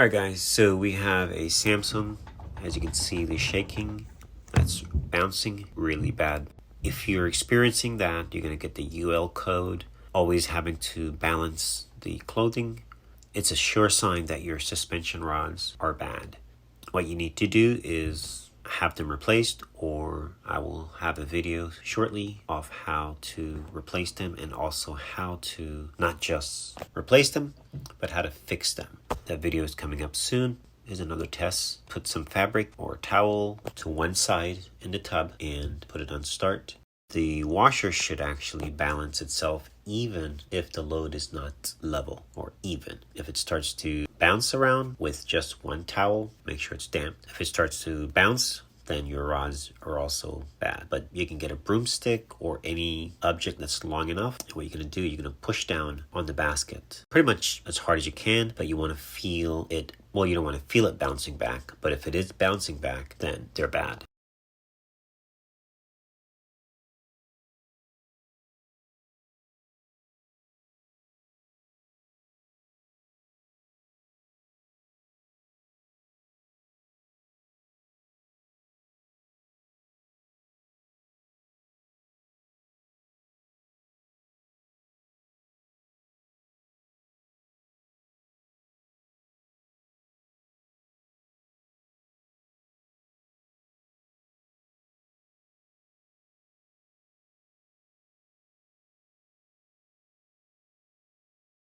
Alright guys, so we have a Samsung. As you can see, the shaking, that's bouncing really bad. If you're experiencing that, you're going to get the UL code, always having to balance the clothing. It's a sure sign that your suspension rods are bad. What you need to do is have them replaced, or I will have a video shortly of how to replace them, and also how to not just replace them, but how to fix them. That video is coming up soon. Here's another test. Put some fabric or towel to one side in the tub and put it on start. The washer should actually balance itself even if the load is not level or even. If it starts to bounce around with just one towel, make sure it's damp. If it starts to bounce, then your rods are also bad. But you can get a broomstick or any object that's long enough. What you're going to do, you're going to push down on the basket pretty much as hard as you can, but you want to feel it. Well, you don't want to feel it bouncing back, but if it is bouncing back, then they're bad.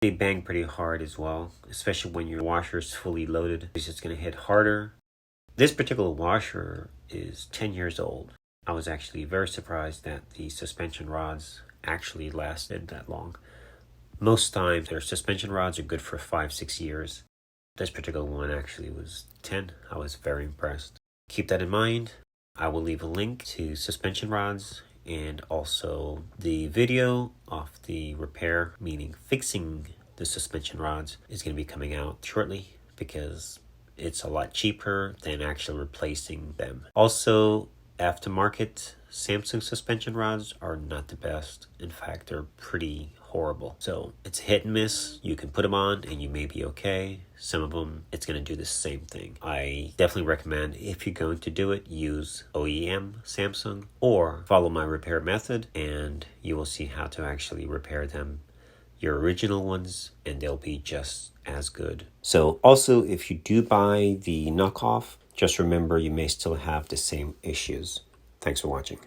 They bang pretty hard as well, especially when your washer is fully loaded. It's just going to hit harder. This particular washer is 10 years old. I was actually very surprised that the suspension rods actually lasted that long. Most times their suspension rods are good for 5-6 years. This particular one actually was 10. I was very impressed. Keep that in mind. I will leave a link to suspension rods and also the video of the repair, meaning fixing the suspension rods, is going to be coming out shortly because it's a lot cheaper than actually replacing them. Also, aftermarket Samsung suspension rods are not the best. In fact, they're pretty horrible. So it's hit and miss. You can put them on and you may be okay. Some of them, it's going to do the same thing. I definitely recommend, if you're going to do it, use OEM Samsung or follow my repair method, and you will see how to actually repair them, your original ones, and they'll be just as good. So also, if you do buy the knockoff, just remember you may still have the same issues. Thanks for watching.